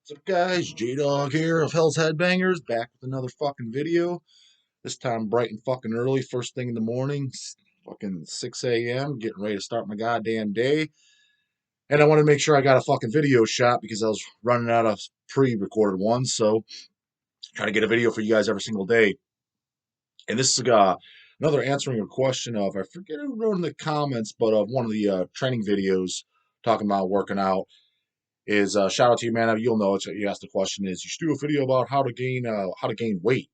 What's up, guys? J-dawg here of Hell's Headbangers, back with another fucking video. This time bright and fucking early, first thing in the morning, fucking 6 a.m., getting ready to start my goddamn day. And I wanted to make sure I got a fucking video shot because I was running out of pre-recorded ones, so try to get a video for you guys every single day. And this is another answering a question of, I forget who wrote in the comments, but of one of the training videos talking about working out. Is shout out to you, man. You'll know it. You asked the question is you should do a video about how to gain weight.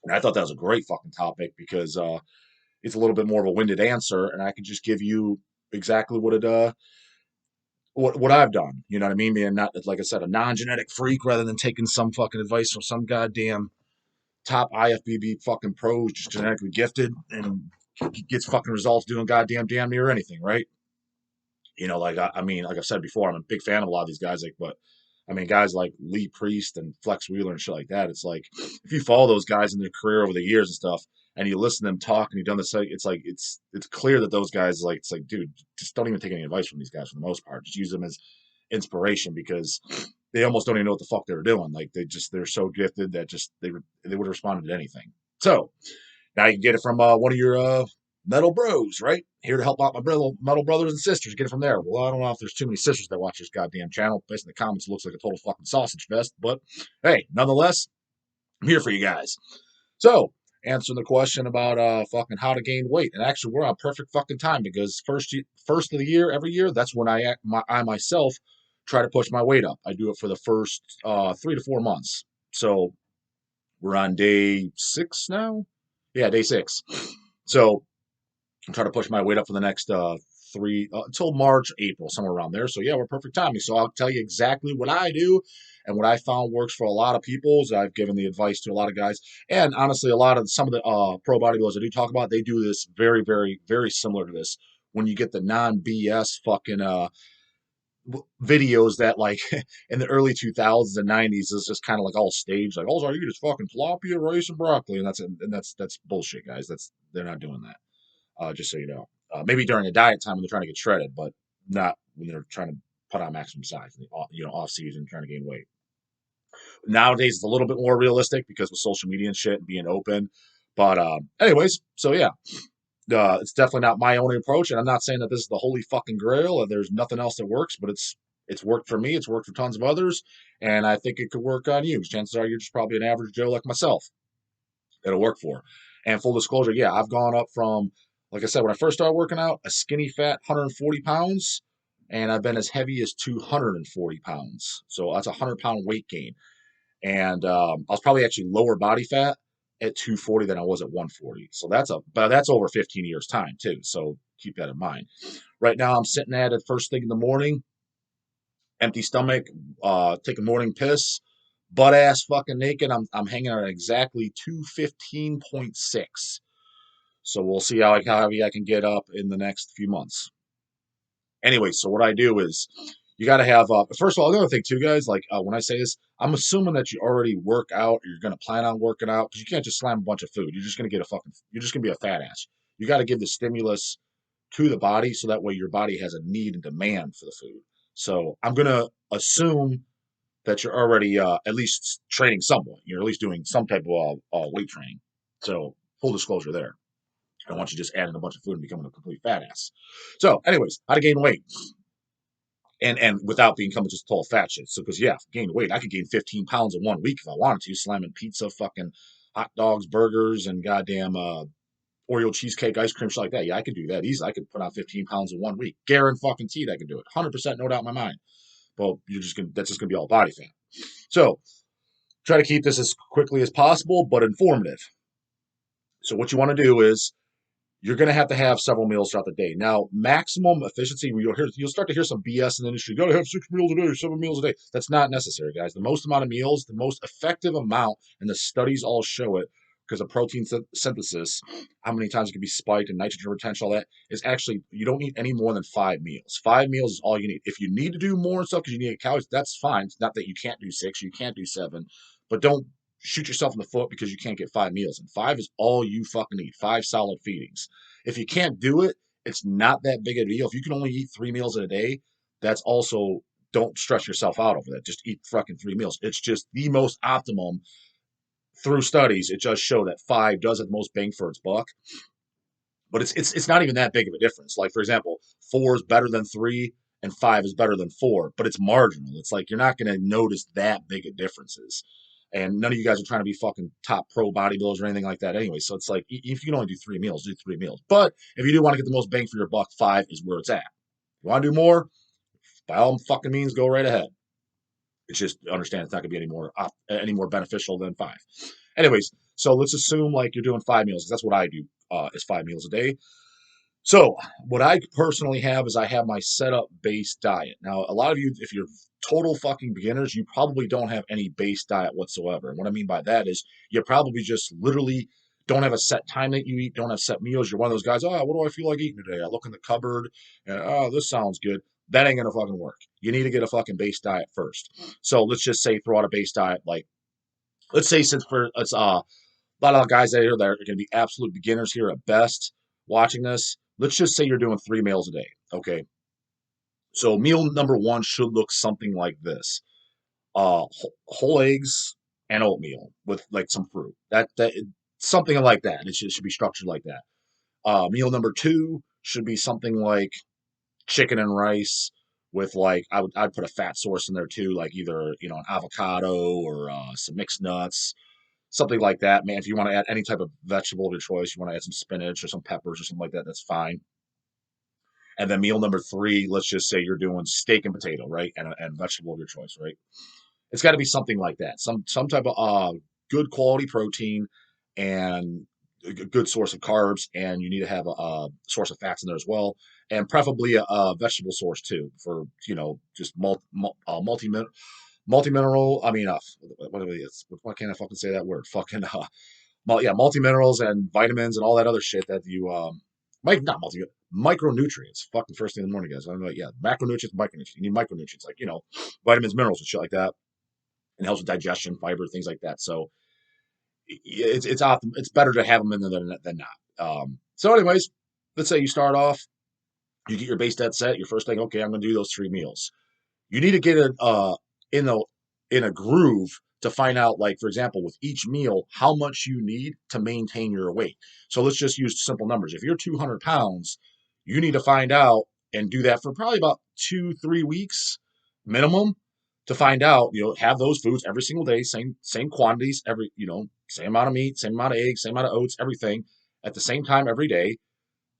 And I thought that was a great fucking topic because it's a little bit more of a winded answer, and I can just give you exactly what I've done. You know what I mean? Being not, like I said, a non-genetic freak rather than taking some fucking advice from some goddamn top IFBB fucking pro just genetically gifted and gets fucking results doing goddamn damn near anything, right? You know, like I mean, like I've said before, I'm a big fan of a lot of these guys. Like, but I mean, guys like Lee Priest and Flex Wheeler and shit like that. It's like if you follow those guys in their career over the years and stuff, and you listen to them talk, and you've done this, it's clear that those guys it's like, dude, just don't even take any advice from these guys for the most part. Just use them as inspiration because they almost don't even know what the fuck they're doing. Like they're so gifted that just they would have responded to anything. So now you can get it from one of your metal bros, right? Here to help out my metal brothers and sisters. Get it from there. Well, I don't know if there's too many sisters that watch this goddamn channel. Based in the comments, it looks like a total fucking sausage fest. But hey, nonetheless, I'm here for you guys. So, answering the question about fucking how to gain weight. And actually, we're on perfect fucking time because first of the year, every year, that's when I myself try to push my weight up. I do it for the first 3 to 4 months. So we're on day 6 now. Yeah, day 6. So I'm trying to push my weight up for the next three until March, April, somewhere around there. So yeah, we're perfect timing. So I'll tell you exactly what I do and what I found works for a lot of people. Is I've given the advice to a lot of guys, and honestly, some of the pro bodybuilders I do talk about, they do this very, very, very similar to this. When you get the non BS fucking videos that like in the early 2000s and 90s is just kind of like all staged, like all I eat is fucking tilapia, rice, and broccoli, and that's bullshit, guys. They're not doing that. Just so you know. Maybe during a diet time when they're trying to get shredded, but not when they're trying to put on maximum size, off season trying to gain weight. Nowadays, it's a little bit more realistic because with social media and shit and being open. But anyways, so yeah, it's definitely not my only approach, and I'm not saying that this is the holy fucking grail and there's nothing else that works, but it's worked for me. It's worked for tons of others, and I think it could work on you. Chances are you're just probably an average Joe like myself. It'll work for. And full disclosure, yeah, I've gone up from, like I said, when I first started working out, a skinny fat 140 pounds, and I've been as heavy as 240 pounds. So that's a 100-pound weight gain. And I was probably actually lower body fat at 240 than I was at 140. So that's over 15 years time too. So keep that in mind. Right now I'm sitting at it first thing in the morning, empty stomach, taking morning piss, butt ass fucking naked. I'm hanging at exactly 215.6. So we'll see how heavy I can get up in the next few months. Anyway, so what I do is you got to have first of all, another thing too, guys. Like when I say this, I'm assuming that you already work out, or you're going to plan on working out because you can't just slam a bunch of food. You're just going to you're just going to be a fat ass. You got to give the stimulus to the body so that way your body has a need and demand for the food. So I'm going to assume that you're already at least training somewhat. You're at least doing some type of weight training. So full disclosure there. I don't want you just adding a bunch of food and becoming a complete fat ass. So, anyways, how to gain weight and without becoming just total fat shit. So, because yeah, gain weight, I could gain 15 pounds in 1 week if I wanted to, slamming pizza, fucking hot dogs, burgers, and goddamn Oreo cheesecake, ice cream, shit like that. Yeah, I could do that easily. I could put on 15 pounds in 1 week. Guaranteed I could do it. 100%, no doubt in my mind. Well, that's just gonna be all body fat. So, try to keep this as quickly as possible, but informative. So, what you want to do is you're going to have several meals throughout the day. Now, maximum efficiency, you'll start to hear some BS in the industry. You got to have 6 meals a day, 7 meals a day. That's not necessary, guys. The most amount of meals, the most effective amount, and the studies all show it because of protein synthesis, how many times it can be spiked and nitrogen retention, all that, is actually, you don't need any more than 5 meals. 5 meals is all you need. If you need to do more and stuff because you need calories, that's fine. It's not that you can't do 6, you can't do 7, but don't shoot yourself in the foot because you can't get 5 meals. And 5 is all you fucking need. 5 solid feedings. If you can't do it, it's not that big a deal. If you can only eat 3 meals in a day, that's also don't stress yourself out over that. Just eat fucking 3 meals. It's just the most optimum through studies. It does show that 5 does have the most bang for its buck, but it's not even that big of a difference. Like for example, 4 is better than 3 and 5 is better than 4, but it's marginal. It's like you're not going to notice that big of differences. And none of you guys are trying to be fucking top pro bodybuilders or anything like that anyway. So it's like if you can only do 3 meals, do 3 meals. But if you do want to get the most bang for your buck, 5 is where it's at. If you want to do more, by all fucking means, go right ahead. It's just understand it's not going to be any more beneficial than 5. Anyways, so let's assume like you're doing 5 meals. That's what I do is 5 meals a day. So what I personally have is I have my setup based diet. Now, a lot of you, if you're total fucking beginners, you probably don't have any base diet whatsoever. And what I mean by that is you probably just literally don't have a set time that you eat, don't have set meals. You're one of those guys, oh, what do I feel like eating today? I look in the cupboard and, oh, this sounds good. That ain't gonna fucking work. You need to get a fucking base diet first. So let's just say throw out a base diet, like let's say since for it's a lot of guys out here that are going to be absolute beginners here at best watching this. Let's just say you're doing 3 meals a day. Okay. So meal number one should look something like this: whole eggs and oatmeal with like some fruit. That something like that. It should be structured like that. Meal number two should be something like chicken and rice with like I'd put a fat source in there too, like either an avocado or some mixed nuts, something like that, man. If you want to add any type of vegetable of your choice, you want to add some spinach or some peppers or something like that, that's fine. And then meal number three, let's just say you're doing steak and potato, right? And vegetable of your choice, right? It's got to be something like that. Some type of good quality protein and a good source of carbs, and you need to have a source of fats in there as well, and preferably a vegetable source too for just multi mineral. I mean, why can't I fucking say that word? Fucking multi minerals and vitamins and all that other shit that you not multi micronutrients. Fucking first thing in the morning, guys. I'm like, yeah, macronutrients, micronutrients. You need micronutrients like vitamins, minerals, and shit like that, and helps with digestion, fiber, things like that. So it's optimal. It's better to have them in there than not. So, anyways, let's say you start off, you get your base debt set. Your first thing, okay, I'm going to do those 3 meals. You need to get it in the in a groove to find out, like for example, with each meal, how much you need to maintain your weight. So let's just use simple numbers. If you're 200 pounds, you need to find out and do that for probably about 2-3 weeks minimum to find out. Have those foods every single day, same quantities, same amount of meat, same amount of eggs, same amount of oats, everything at the same time every day,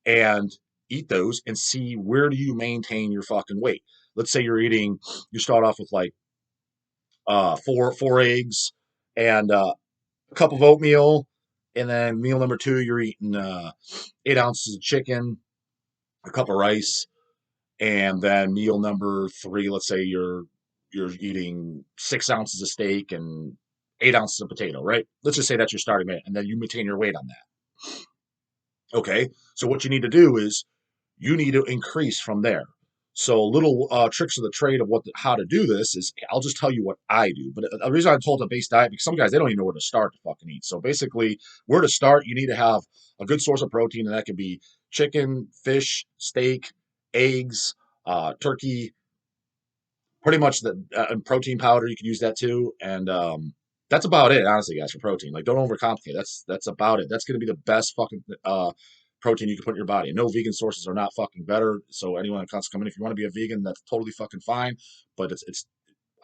and eat those and see where do you maintain your fucking weight. Let's say you start off with like four eggs and a cup of oatmeal, and then meal number two you're eating 8 ounces of chicken, a cup of rice, and then meal number three, let's say you're eating 6 ounces of steak and 8 ounces of potato, right? Let's just say that's your starting weight, and then you maintain your weight on that. Okay, so what you need to do is you need to increase from there. So little tricks of the trade of how to do this is I'll just tell you what I do. But the reason I told a base diet because some guys they don't even know where to start to fucking eat. So basically, where to start, you need to have a good source of protein, and that could be chicken, fish, steak, eggs, turkey, pretty much the protein powder. You can use that too, and that's about it, honestly, guys. For protein, like don't overcomplicate. That's about it. That's gonna be the best fucking protein you can put in your body. And no vegan sources are not fucking better. So anyone that wants to come in, if you want to be a vegan, that's totally fucking fine. But it's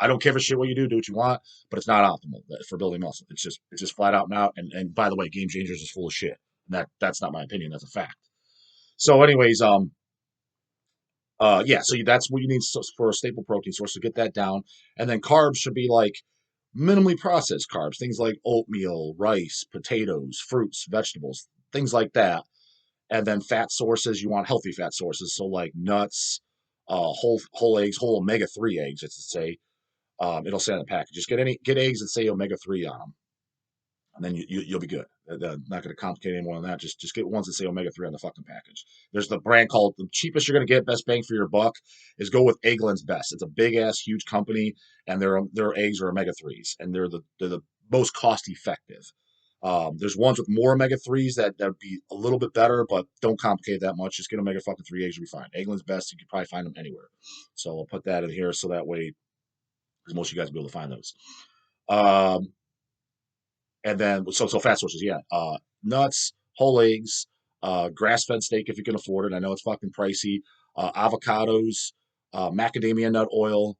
I don't care for shit what you do what you want, but it's not optimal for building muscle. It's just flat out now. And by the way, Game Changers is full of shit. That's not my opinion. That's a fact. So, anyways, yeah, so that's what you need for a staple protein source to get that down. And then carbs should be like minimally processed carbs, things like oatmeal, rice, potatoes, fruits, vegetables, things like that. And then fat sources, you want healthy fat sources, so like nuts, whole eggs, whole omega-3 eggs, it's to say. It'll say on the package. Just get eggs that say omega-3 on them, and then you'll be good. They're not going to complicate any more than that. Just get ones that say omega-3 on the fucking package. There's the brand called the cheapest you're going to get, best bang for your buck, is go with Eggland's Best. It's a big ass huge company, and their eggs are omega-3s, and they're the most cost effective. There's ones with more omega 3s that'd be a little bit better, but don't complicate that much. Just get omega fucking 3 eggs, you'll be fine. Eggland's best. You can probably find them anywhere. So I'll put that in here so that way, because most of you guys will be able to find those. Um, and then so fat sources, yeah. Nuts, whole eggs, grass fed steak if you can afford it. I know it's fucking pricey. Avocados, macadamia nut oil,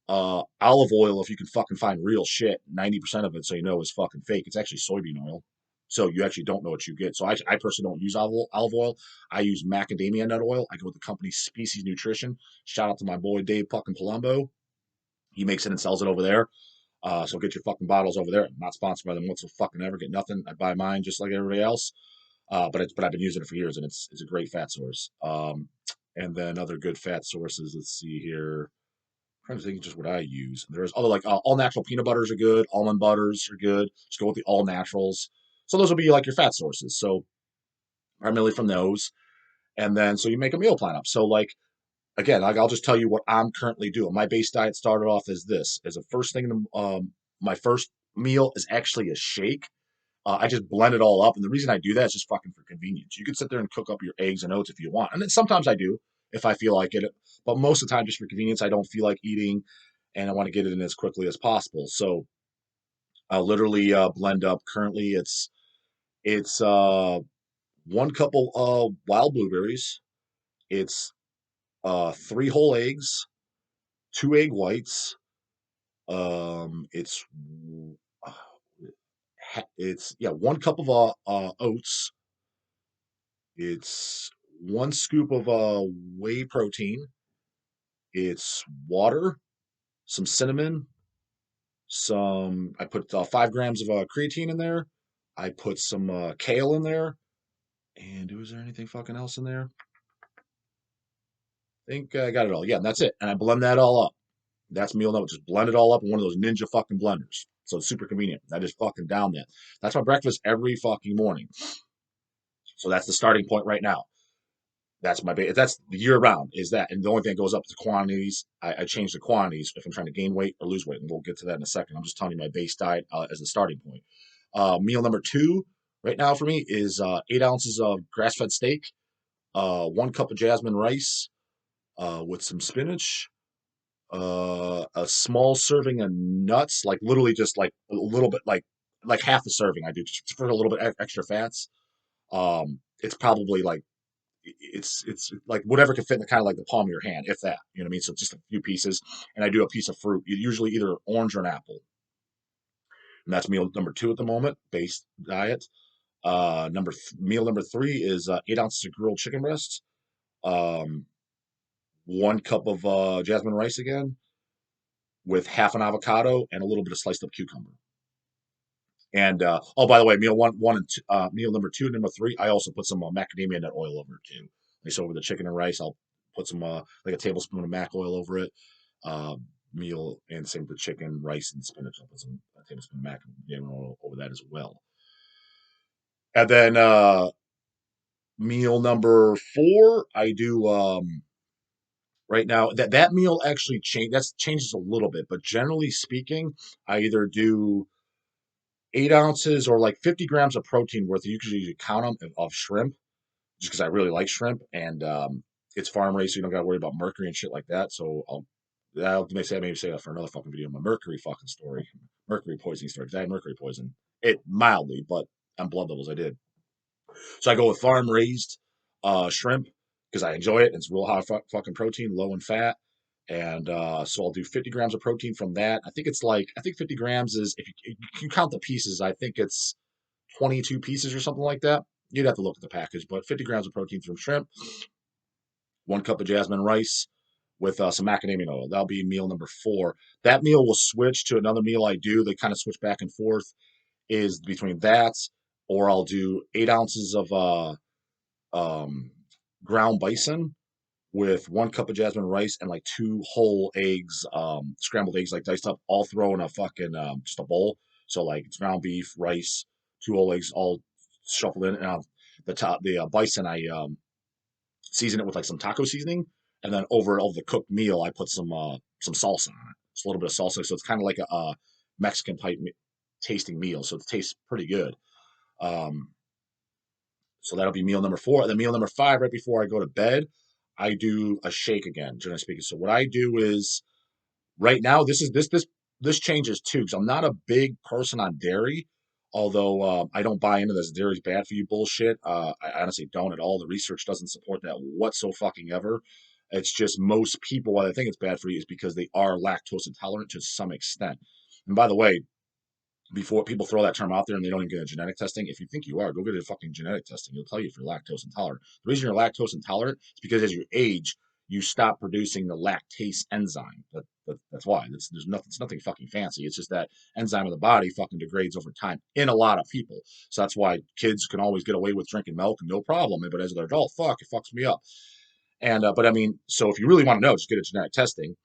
olive oil if you can fucking find real shit. 90% of it, so you know, is fucking fake. It's actually soybean oil. So you actually don't know what you get. So I personally don't use olive oil. I use macadamia nut oil. I go with the company Species Nutrition. Shout out to my boy Dave fucking Palumbo. He makes it and sells it over there. So get your fucking bottles over there. I'm not sponsored by them whatsoever. Get nothing. I buy mine just like everybody else. But I've been using it for years, and it's a great fat source. And then other good fat sources. Let's see here. I'm trying to think just what I use. There's other like all natural peanut butters are good. Almond butters are good. Just go with the all naturals. So those will be like your fat sources. So primarily from those, and then so you make a meal plan up. So like again, like I'll just tell you what I'm currently doing. My base diet started off as this: as a first thing in the my first meal is actually a shake. I just blend it all up, and the reason I do that is just fucking for convenience. You could sit there and cook up your eggs and oats if you want, and then sometimes I do if I feel like it. But most of the time, just for convenience, I don't feel like eating, and I want to get it in as quickly as possible. So I'll literally blend up. Currently, it's 1 cup of wild blueberries. It's 3 whole eggs, 2 egg whites. It's uh, it's yeah 1 cup of oats. It's 1 scoop of whey protein. It's water, some cinnamon, some. I put 5 grams of creatine in there. I put some kale in there. And was there anything fucking else in there? I think I got it all. Yeah, and that's it. And I blend that all up. That's meal number. Just blend it all up in one of those ninja fucking blenders. So it's super convenient. I just fucking down that. That's my breakfast every fucking morning. So that's the starting point right now. That's my base. That's the year round is that. And the only thing that goes up is the quantities. I change the quantities if I'm trying to gain weight or lose weight. And we'll get to that in a second. I'm just telling you my base diet as the starting point. Meal number 2 right now for me is 8 ounces of grass fed steak, 1 cup of jasmine rice with some spinach, a small serving of nuts, like literally just like a little bit, like half the serving I do just for a little bit extra fats. It's probably like it's like whatever can fit in the kind of like the palm of your hand, if that, you know what I mean. So just a few pieces, and I do a piece of fruit, usually either orange or an apple, and that's meal number 2 at the moment, base diet. Meal number 3 is 8 ounces of grilled chicken breasts, um, 1 cup of jasmine rice again, with half an avocado and a little bit of sliced up cucumber. And oh, by the way, meal number 2, number 3, I also put some macadamia nut oil over it too. Like so over the chicken and rice, I'll put some like a tablespoon of mac oil over it. Uh, Meal and same with the chicken, rice, and spinach. I'll put some a tablespoon of macadamia oil over that as well. And then meal number 4, I do right now. That meal actually changes a little bit, but generally speaking, I either do 8 ounces or like 50 grams of protein worth. Usually you count them of shrimp, just because I really like shrimp, and it's farm raised, so you don't got to worry about mercury and shit like that. So I'll maybe say that for another fucking video. My mercury fucking story, mercury poisoning story. Because I had mercury poison, it mildly, but on blood levels I did. So I go with farm raised shrimp because I enjoy it. It's real high fucking protein, low in fat. And so I'll do 50 grams of protein from that. I think 50 grams is, if you count the pieces, I think it's 22 pieces or something like that. You'd have to look at the package, but 50 grams of protein from shrimp, 1 cup of jasmine rice with some macadamia oil. That'll be meal number 4. That meal will switch to another meal I do. They kind of switch back and forth. Is between that, or I'll do 8 ounces of um, ground bison with 1 cup of jasmine rice and like 2 whole eggs, scrambled eggs, like diced up, all throw in a fucking just a bowl. So like it's ground beef, rice, 2 whole eggs, all shuffled in. And the bison, I season it with like some taco seasoning, and then over the cooked meal, I put some salsa on it. Just a little bit of salsa, so it's kind of like a Mexican type tasting meal. So it tastes pretty good. Um, so that'll be meal number four. And then meal number five, right before I go to bed, I do a shake again, generally speaking. So what I do is right now, this changes too, because I'm not a big person on dairy. Although I don't buy into this dairy's bad for you bullshit. I honestly don't at all. The research doesn't support that whatso fucking ever. It's just most people why they think it's bad for you is because they are lactose intolerant to some extent. And by the way, before people throw that term out there and they don't even get a genetic testing, if you think you are, go get a fucking genetic testing. It'll tell you if you're lactose intolerant. The reason you're lactose intolerant is because as you age, you stop producing the lactase enzyme. That's why. There's nothing. It's nothing fucking fancy. It's just that enzyme of the body fucking degrades over time in a lot of people. So that's why kids can always get away with drinking milk and no problem. But as an adult, fuck, it fucks me up. And but I mean, so if you really want to know, just get a genetic testing.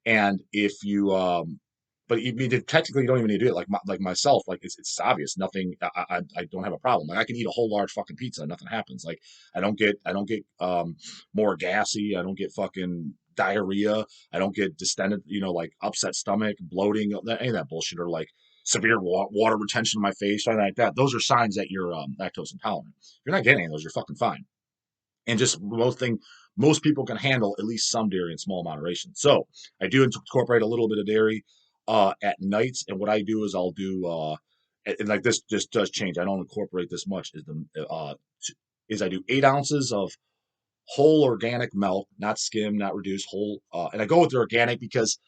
And if you but you technically you don't even need to do it like myself. Like it's obvious. Nothing. I don't have a problem. Like I can eat a whole large fucking pizza. Nothing happens. Like I don't get more gassy. I don't get fucking diarrhea. I don't get distended. Like upset stomach, bloating, any of that bullshit, or like severe water retention in my face, something like that. Those are signs that you're lactose intolerant. If you're not getting any of those, you're fucking fine. And just most people can handle at least some dairy in small moderation. So I do incorporate a little bit of dairy at nights, and what I do is I'll do and like this does change. I don't incorporate this much. Is I do 8 ounces of whole organic milk, not skim, not reduced, whole, and I go with the organic because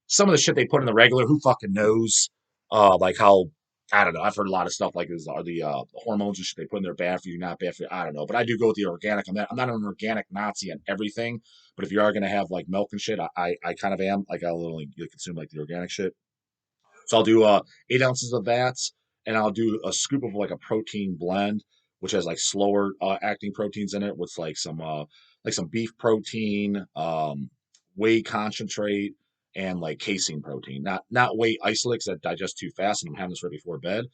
some of the shit they put in the regular, who fucking knows? Like how I don't know. I've heard a lot of stuff like this are the hormones and shit they put in there bad for you, not bad for you. I don't know, but I do go with the organic. I'm not an organic Nazi on everything, but if you are gonna have like milk and shit, I kind of am. Like I literally consume like the organic shit. So I'll do 8 ounces of that, and I'll do a scoop of like a protein blend, which has like slower acting proteins in it, with like some beef protein, whey concentrate, and like casein protein. Not whey isolates that digest too fast, and I'm having this right before bed.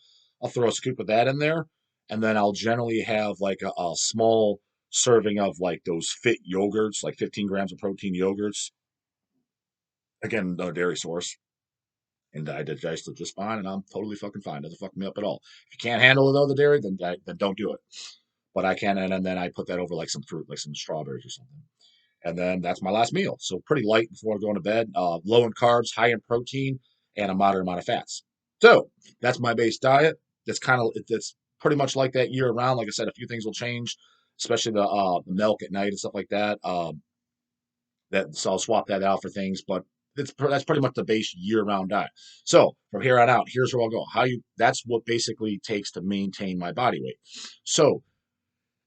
I'll throw a scoop of that in there, and then I'll generally have like a small serving of like those fit yogurts, like 15 grams of protein yogurts. Again, no dairy source, and I digest it just fine, and I'm totally fucking fine. Doesn't fuck me up at all. If you can't handle it, though, the dairy, then don't do it. But I can, and then I put that over like some fruit, like some strawberries or something. And then that's my last meal. So pretty light before going to bed. Low in carbs, high in protein, and a moderate amount of fats. So that's my base diet. That's pretty much like that year round. Like I said, a few things will change, especially the milk at night and stuff like that. So I'll swap that out for things, but that's pretty much the base year-round diet. So from here on out, here's where I'll go. That's what basically takes to maintain my body weight. So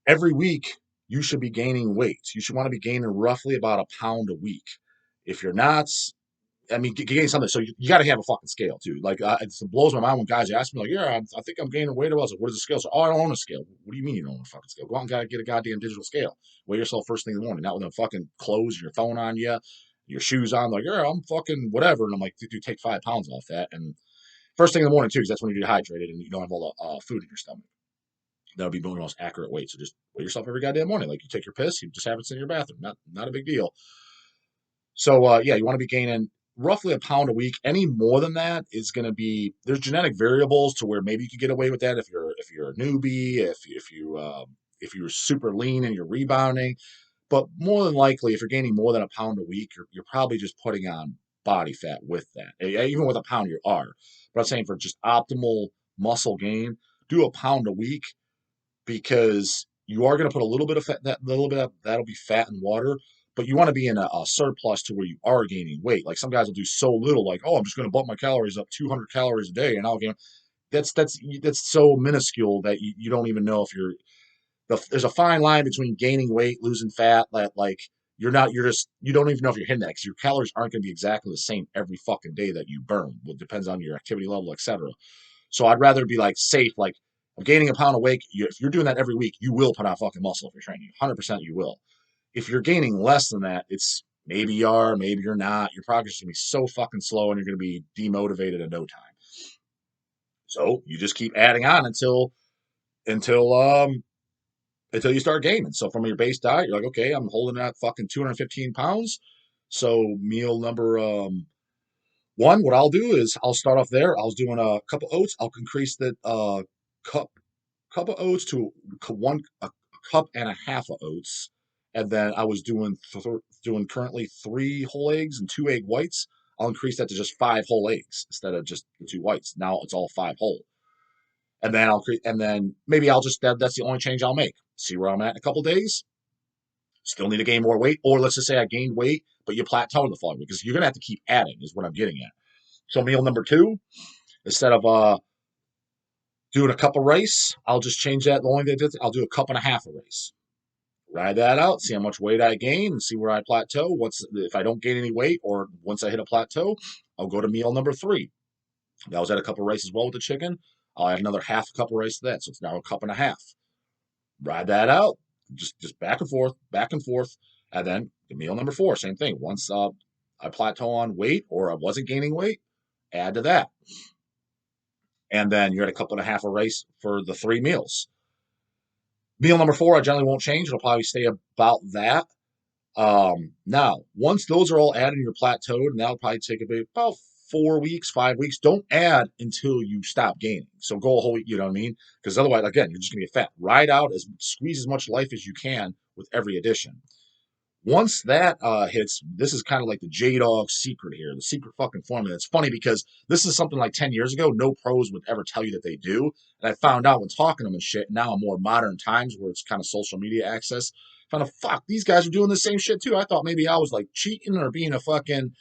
every week you should be gaining weight. You should want to be gaining roughly about a pound a week. If you're not, I mean, getting something. So you got to have a fucking scale too. Like it blows my mind when guys ask me, like, "Yeah, I think I'm gaining weight." I was like, "What is the scale?" So, "Oh, I don't own a scale." What do you mean you don't own a fucking scale? Go out and gotta get a goddamn digital scale. Weigh yourself first thing in the morning, not with a fucking clothes and your phone on you, your shoes on. Like, yeah, I'm fucking whatever. And I'm like, dude, take 5 pounds off that. And first thing in the morning too, because that's when you're dehydrated and you don't have all the food in your stomach. That'll be the most accurate weight. So just weigh yourself every goddamn morning. Like you take your piss, you just have it in your bathroom. Not a big deal. So yeah, you want to be gaining roughly a pound a week. Any more than that is going to be there's genetic variables to where maybe you could get away with that if you're a newbie, if you're super lean and you're rebounding. But more than likely, if you're gaining more than a pound a week, you're probably just putting on body fat with that. Even with a pound, you are. But I'm saying for just optimal muscle gain, do a pound a week because you are going to put a little bit of fat, that little bit of that'll be fat and water, but you want to be in a surplus to where you are gaining weight. Like some guys will do so little, like, oh, I'm just going to bump my calories up 200 calories a day, and I'll gain. That's so minuscule that you don't even know if there's a fine line between gaining weight, losing fat, that like you don't even know if you're hitting that because your calories aren't going to be exactly the same every fucking day that you burn. Well, it depends on your activity level, etc. So I'd rather be like safe, like I'm gaining a pound a week. If you're doing that every week, you will put on fucking muscle if you're training. 100% you will. If you're gaining less than that, it's maybe you are, maybe you're not. Your progress is going to be so fucking slow and you're going to be demotivated in no time. So you just keep adding on until until you start gaining. So from your base diet, you're like, okay, I'm holding that fucking 215 pounds. So meal number one, what I'll do is I'll start off there. I was doing a cup of oats. I'll increase that cup. cup of oats to a cup and a half of oats, and then I was doing currently 3 whole eggs and 2 egg whites. I'll increase that to just 5 whole eggs instead of just the 2 whites. Now it's all 5 whole, and then maybe I'll just that's the only change I'll make. See where I'm at in a couple days. Still need to gain more weight, or let's just say I gained weight, but you plateau in the following week because you're gonna have to keep adding. Is what I'm getting at. So meal number 2, instead of doing a cup of rice, I'll just change that. The only thing I'll do a cup and a half of rice. Ride that out, see how much weight I gain, and see where I plateau. Once if I don't gain any weight, or once I hit a plateau, I'll go to meal number 3. That was at a cup of rice as well with the chicken. I'll add another half a cup of rice to that, so it's now a cup and a half. Ride that out, just back and forth, and then the meal number 4, same thing. Once I plateau on weight or I wasn't gaining weight, add to that, and then you're at a cup and a half of rice for the 3 meals. Meal number 4, I generally won't change. It'll probably stay about that. Now, once those are all added and you're plateaued, and that'll probably take about 4 weeks, 5 weeks. Don't add until you stop gaining. So go a whole week, you know what I mean? Because otherwise, again, you're just gonna get fat. Ride out squeeze as much life as you can with every addition. Once that hits, this is kind of like the J-dawg secret here, the secret fucking formula. It's funny because this is something like 10 years ago, no pros would ever tell you that they do. And I found out when talking to them and shit, now in more modern times where it's kind of social media access, found out, fuck, these guys are doing the same shit too. I thought maybe I was like cheating or being a fucking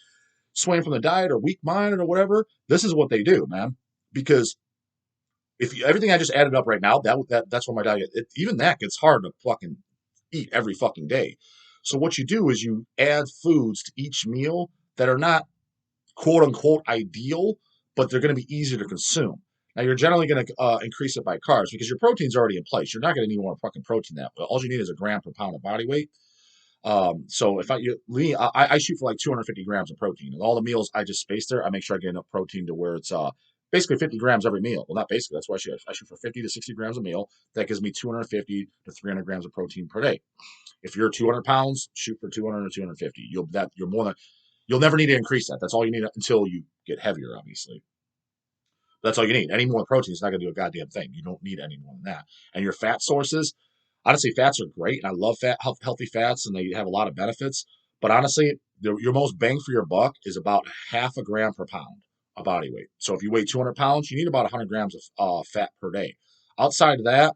swaying from the diet or weak minded or whatever. This is what they do, man. Because if you, everything I just added up right now, that's what my diet. Even that gets hard to fucking eat every fucking day. So what you do is you add foods to each meal that are not quote unquote ideal, but they're going to be easier to consume. Now you're generally going to increase it by carbs because your protein's already in place. You're not going to need more fucking protein than that. All you need is a gram per pound of body weight. So if I shoot for like 250 grams of protein. And all the meals I just spaced there, I make sure I get enough protein to where it's basically 50 grams every meal. Well, not basically. That's why I shoot for 50 to 60 grams a meal. That gives me 250 to 300 grams of protein per day. If you're 200 pounds, shoot for 200 or 250. You'll never need to increase that. That's all you need until you get heavier, obviously. That's all you need. Any more protein is not going to do a goddamn thing. You don't need any more than that. And your fat sources, honestly, fats are great, and I love healthy fats, and they have a lot of benefits. But honestly, your most bang for your buck is about half a gram per pound of body weight. So if you weigh 200 pounds, you need about 100 grams of fat per day. Outside of that,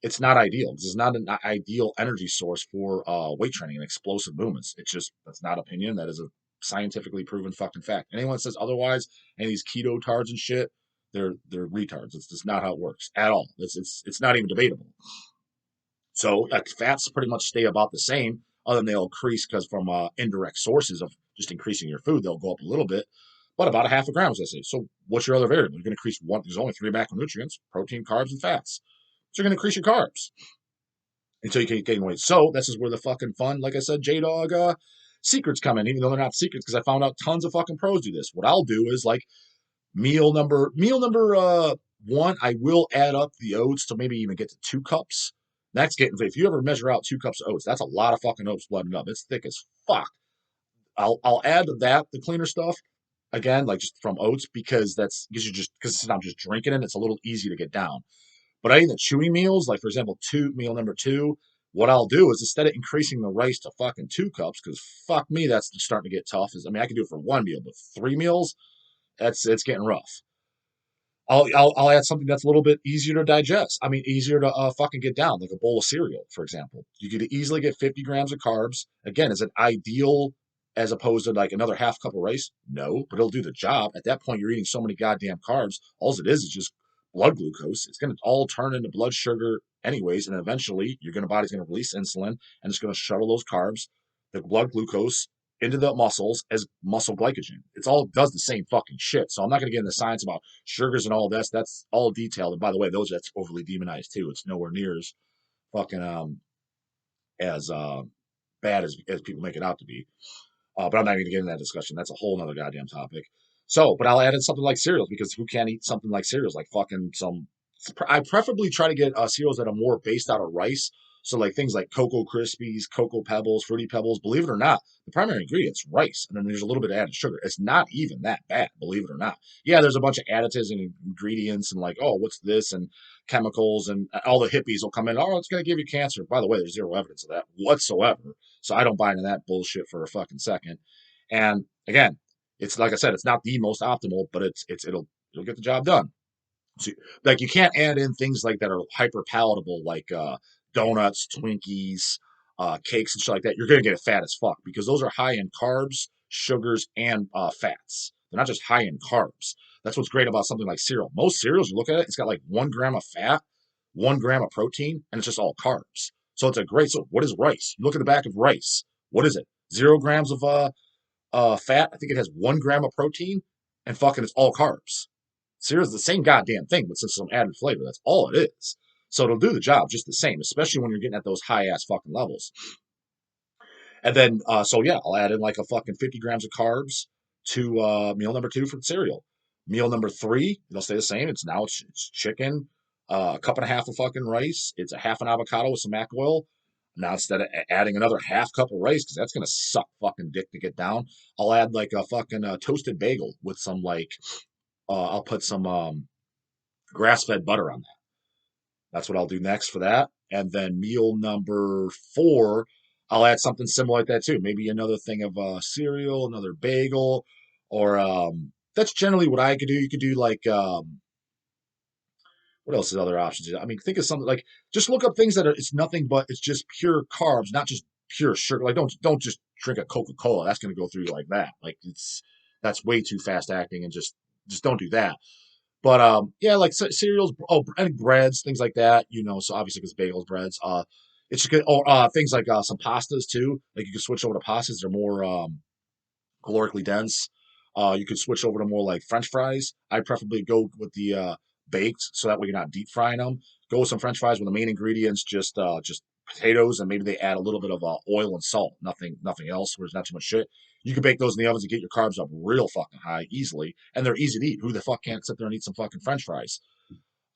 it's not ideal. This is not an ideal energy source for weight training and explosive movements. That's not opinion. That is a scientifically proven fucking fact. Anyone that says otherwise, any of these keto tards and shit, they're retards. It's just not how it works at all. It's not even debatable. So fats pretty much stay about the same, other than they'll increase because from indirect sources of just increasing your food, they'll go up a little bit, but about a half a gram, as I say. So what's your other variable? You're going to increase one. There's only 3 macronutrients: protein, carbs, and fats. So you're going to increase your carbs until you can gain weight. So this is where the fucking fun, like I said, J-dawg secrets come in, even though they're not secrets, because I found out tons of fucking pros do this. What I'll do is like meal number 1, I will add up the oats to maybe even get to 2 cups. That's getting, if you ever measure out 2 cups of oats, that's a lot of fucking oats blended up. It's thick as fuck. I'll add to that the cleaner stuff again, like just from oats, because because I'm just drinking it. It's a little easy to get down. But I eat the chewy meals, like for example, meal number 2. What I'll do is instead of increasing the rice to fucking 2 cups, because fuck me, that's starting to get tough. I can do it for 1 meal, but 3 meals, it's getting rough. I'll add something that's a little bit easier to digest. I mean, easier to fucking get down, like a bowl of cereal, for example. You could easily get 50 grams of carbs. Again, is it ideal as opposed to like another half cup of rice? No, but it'll do the job. At that point, you're eating so many goddamn carbs. All it is just blood glucose. It's going to all turn into blood sugar anyways, and eventually your body's going to release insulin, and it's going to shuttle those carbs, the blood glucose, into the muscles as muscle glycogen. It's all does the same fucking shit. So I'm not going to get into science about sugars and all this. That's all detailed. And by the way, that's overly demonized too. It's nowhere near as fucking as bad as people make it out to be. But I'm not even going to get into that discussion. That's a whole nother goddamn topic. So, but I'll add in something like cereals, because who can't eat something like cereals? Like fucking some. I preferably try to get cereals that are more based out of rice. So like things like Cocoa Krispies, Cocoa Pebbles, Fruity Pebbles, believe it or not, the primary ingredient's rice, and then there's a little bit of added sugar. It's not even that bad, believe it or not. Yeah, there's a bunch of additives and ingredients and like, oh, what's this, and chemicals, and all the hippies will come in, oh, it's going to give you cancer. By the way, there's zero evidence of that whatsoever. So I don't buy into that bullshit for a fucking second. And again, it's like I said, it's not the most optimal, but it'll get the job done. So, like you can't add in things like that are hyper palatable, like donuts, Twinkies, cakes, and shit like that. You're gonna get fat as fuck because those are high in carbs, sugars, and fats. They're not just high in carbs. That's what's great about something like cereal. Most cereals, you look at it, it's got like 1 gram of fat, 1 gram of protein, and it's just all carbs. So it's a great. So what is rice? You look at the back of rice. What is it? 0 grams of fat. I think it has 1 gram of protein, and fucking it's all carbs. Cereal's the same goddamn thing, but some added flavor. That's all it is. So it'll do the job just the same, especially when you're getting at those high ass fucking levels. And then, so yeah, I'll add in like a fucking 50 grams of carbs to meal number 2 for the cereal. Meal number 3, it'll stay the same. It's chicken, a cup and a half of fucking rice. It's a half an avocado with some mac oil. Now instead of adding another half cup of rice, because that's gonna suck fucking dick to get down, I'll add like a fucking toasted bagel with some like I'll put some grass-fed butter on that. That's what I'll do next for that. And then meal number 4, I'll add something similar like that too. Maybe another thing of cereal, another bagel, or that's generally what I could do. You could do like what else is other options? I mean, think of something like just look up things that are it's nothing but it's just pure carbs, not just pure sugar. Like don't just drink a Coca-Cola. That's going to go through you like that. Like that's way too fast acting, and just don't do that. But yeah, like cereals, oh, and breads, things like that. So obviously because bagels, breads. It's just good. Oh, things like some pastas too. Like you can switch over to pastas. They're more calorically dense. You could switch over to more like French fries. I preferably go with the baked, so that way you're not deep frying them. Go with some French fries with the main ingredients just potatoes, and maybe they add a little bit of oil and salt. Nothing else. Where there's not too much shit. You can bake those in the ovens and get your carbs up real fucking high easily, and they're easy to eat. Who the fuck can't sit there and eat some fucking French fries?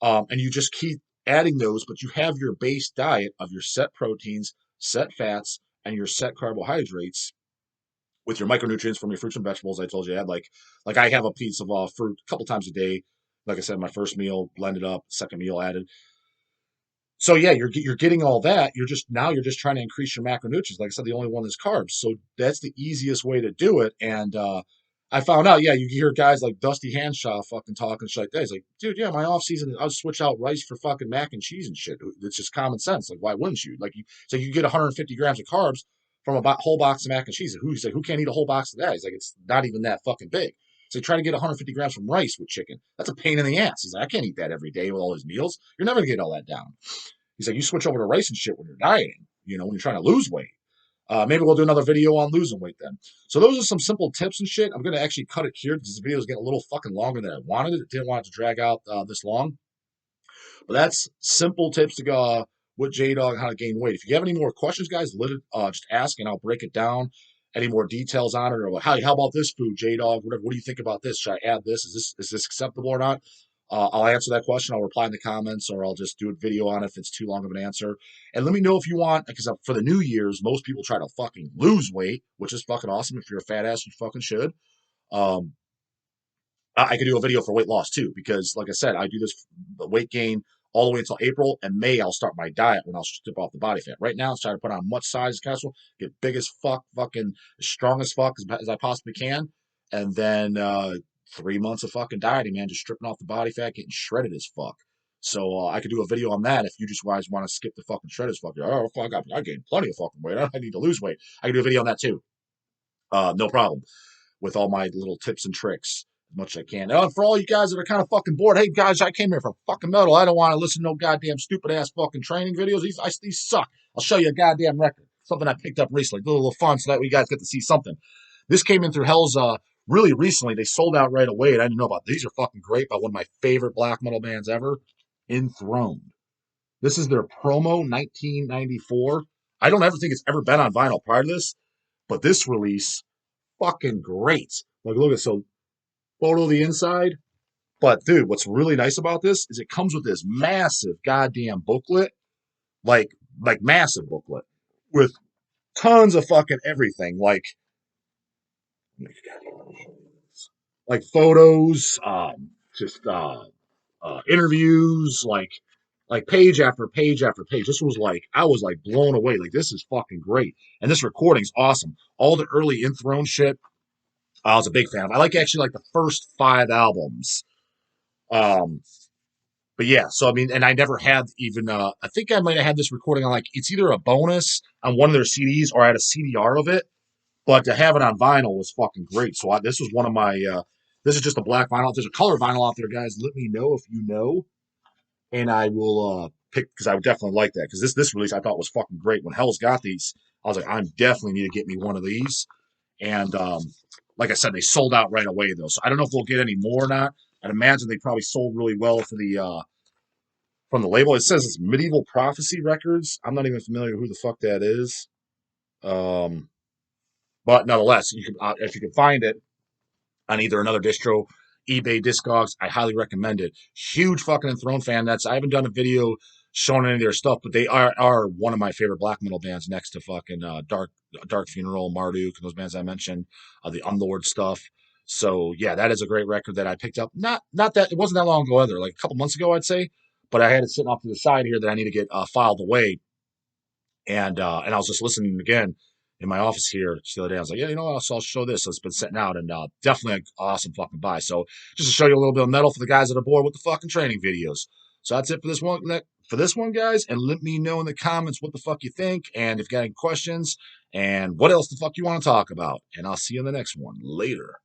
And you just keep adding those, but you have your base diet of your set proteins, set fats, and your set carbohydrates with your micronutrients from your fruits and vegetables. I told you I had like I have a piece of fruit a couple times a day. Like I said, my first meal blended up, second meal added. So yeah, you're getting all that. You're just trying to increase your macronutrients. Like I said, the only one is carbs. So that's the easiest way to do it. And I found out, yeah, you hear guys like Dusty Hanshaw fucking talking shit like that. He's like, dude, yeah, my off season, I'll switch out rice for fucking mac and cheese and shit. It's just common sense. Like, why wouldn't you? So you get 150 grams of carbs from a whole box of mac and cheese. He's like, who can't eat a whole box of that? He's like, it's not even that fucking big. So you try to get 150 grams from rice with chicken. That's a pain in the ass. He's like, I can't eat that every day with all his meals. You're never gonna get all that down. He's like, you switch over to rice and shit when you're dieting, when you're trying to lose weight. Maybe we'll do another video on losing weight then. So those are some simple tips and shit. I'm going to actually cut it here because this video is getting a little fucking longer than I wanted it. Didn't want it to drag out this long. But that's simple tips to go with J-dawg, how to gain weight. If you have any more questions, guys, just ask and I'll break it down. Any more details on it, or how about this food, J-dawg? What do you think about this? Should I add this? Is this acceptable or not? I'll answer that question. I'll reply in the comments, or I'll just do a video on it if it's too long of an answer. And let me know if you want, because for the New Year's, most people try to fucking lose weight, which is fucking awesome. If you're a fat ass, you fucking should. Um, I could do a video for weight loss too, because like I said, I do this weight gain all the way until April, and May I'll start my diet when I'll strip off the body fat. Right now, I'm trying to put on much size as possible, get big as fuck, fucking as strong as fuck as I possibly can, and then 3 months of fucking dieting, man, just stripping off the body fat, getting shredded as fuck. So I could do a video on that if you just guys want to skip the fucking shredded fuck. Oh, fuck, I gained plenty of fucking weight. I need to lose weight. I can do a video on that too. No problem. With all my little tips and tricks as much as I can. And for all you guys that are kind of fucking bored, hey guys, I came here for fucking metal. I don't want to listen to no goddamn stupid ass fucking training videos. These suck. I'll show you a goddamn record. Something I picked up recently. Do a little fun so that way you guys get to see something. This came in through Hell's really recently. They sold out right away, and I didn't know about these. Are fucking great by one of my favorite black metal bands ever, Enthroned. This is their promo 1994. I don't ever think it's ever been on vinyl prior to this, but this release, fucking great. Like, look at so photo of the inside. But dude, what's really nice about this is it comes with this massive goddamn booklet, like like massive booklet with tons of fucking everything, like photos, just interviews, like page after page after page. This was like I was like blown away. Like this is fucking great, and this recording's awesome. All the early Enthroned shit, I was a big fan of. I like actually like the first 5 albums. Um, but yeah, so I mean, and I never had even. I think I might have had this recording on like it's either a bonus on one of their CDs or I had a CDR of it. But to have it on vinyl was fucking great. So this was one of my. This is just a black vinyl. If there's a color vinyl out there, guys, let me know if you know, and I will pick because I would definitely like that because this release I thought was fucking great. When Hell's got these, I was like, I definitely need to get me one of these. And like I said, they sold out right away though. So I don't know if we'll get any more or not. I'd imagine they probably sold really well for the from the label. It says it's Medieval Prophecy Records. I'm not even familiar who the fuck that is. Um, but nonetheless, you can if you can find it on either another distro, eBay, Discogs, I highly recommend it. Huge fucking Enthroned fan. I haven't done a video showing any of their stuff, but they are one of my favorite black metal bands next to fucking Dark Funeral, Marduk, and those bands I mentioned, the Unlord stuff. So yeah, that is a great record that I picked up. Not that it wasn't that long ago either, like a couple months ago I'd say, but I had it sitting off to the side here that I need to get filed away and I was just listening again in my office here the other day. I was like, yeah, you know what? I'll show this. So it's been sitting out, and definitely an awesome fucking buy. So just to show you a little bit of metal for the guys that are bored with the fucking training videos. So that's it for this one. For this one, guys, and let me know in the comments what the fuck you think, and if you got any questions, and what else the fuck you want to talk about. And I'll see you in the next one. Later.